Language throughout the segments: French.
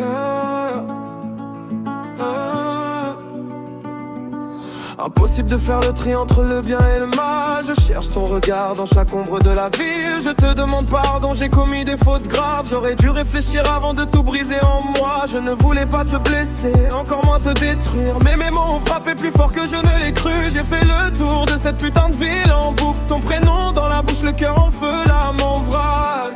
Ah, ah. Impossible de faire le tri entre le bien et le mal. Je cherche ton regard dans chaque ombre de la ville. Je te demande pardon, j'ai commis des fautes graves. J'aurais dû réfléchir avant de tout briser en moi. Je ne voulais pas te blesser, encore moins te détruire. Mais mes mots ont frappé plus fort que je ne l'ai cru. J'ai fait le tour de cette putain de ville en boucle. Ton prénom dans la bouche, le cœur en feu, l'âme en vrac.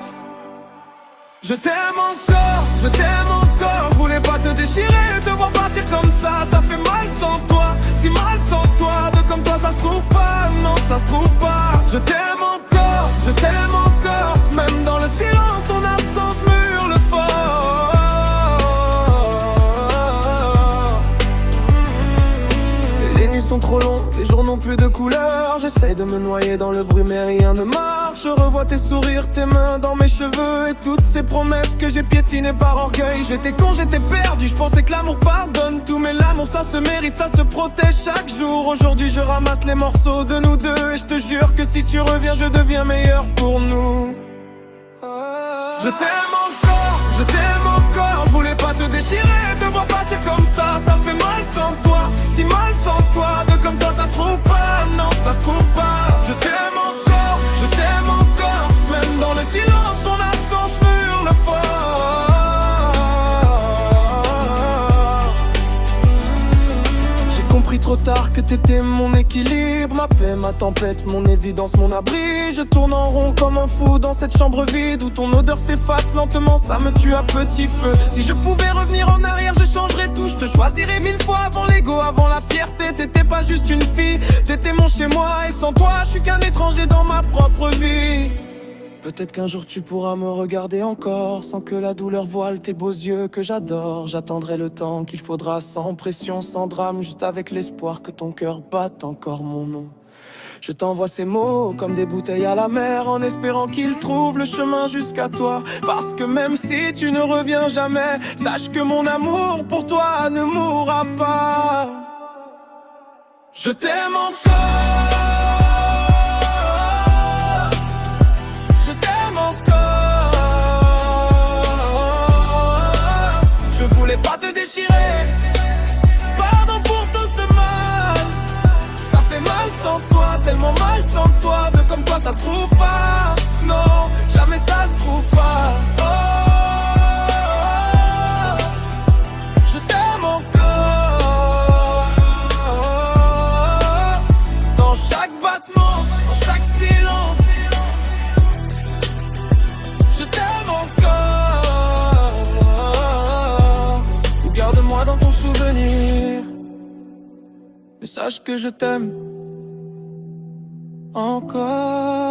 Je t'aime encore, je t'aime encore. Je voulais pas te déchirer, te voir partir comme ça. Ça fait mal sans toi, si mal sans toi. De comme toi ça se trouve pas, non ça se trouve pas. Je t'aime encore, je t'aime encore. Même dans le silence, ton absence me hurle fort. Les nuits sont trop longues, les jours n'ont plus de couleur. J'essaye de me noyer dans le bruit mais rien ne marche. Je revois tes sourires, tes mains dans mes cheveux. Et toutes ces promesses que j'ai piétinées par orgueil. J'étais con, j'étais perdu, je pensais que l'amour pardonne tout. Mais l'amour ça se mérite, ça se protège chaque jour. Aujourd'hui je ramasse les morceaux de nous deux. Et je te jure que si tu reviens je deviens meilleur pour nous. Je t'aime encore, je t'aime encore. Je voulais pas te déchirer, te voir partir comme ça. Ça fait mal sans toi, si mal sans toi. De comme toi ça se trouve pas, non ça se trouve pas. Je t'aime encore, je t'aime encore. Même dans le silence, ton absence me hurle fort. J'ai compris trop tard que t'étais mon équilibre, ma paix, ma tempête, mon évidence, mon abri. Je tourne en rond comme un fou dans cette chambre vide où ton odeur s'efface lentement, ça me tue à petit feu. Si je pouvais revenir en arrière, je changerais tout. Je te choisirais 1000 fois avant l'ego, avant la fierté. T'étais pas juste une fille, t'étais mon chez moi. Et sans toi, je suis qu'un étranger dans ma propre vie. Peut-être qu'un jour tu pourras me regarder encore sans que la douleur voile tes beaux yeux que j'adore. J'attendrai le temps qu'il faudra sans pression, sans drame, juste avec l'espoir que ton cœur batte encore mon nom. Je t'envoie ces mots comme des bouteilles à la mer en espérant qu'ils trouvent le chemin jusqu'à toi. Parce que même si tu ne reviens jamais, sache que mon amour pour toi ne mourra pas. Je t'aime encore. Je voulais pas te déchirer. Pardon pour tout ce mal. Ça fait mal sans toi, tellement mal sans toi. De comme toi ça se trouve pas. Non, jamais ça se trouve pas. Oh, je t'aime encore. Dans chaque battement, dans chaque silence. Je t'aime encore. Garde-moi dans ton souvenir. Mais sache que je t'aime encore.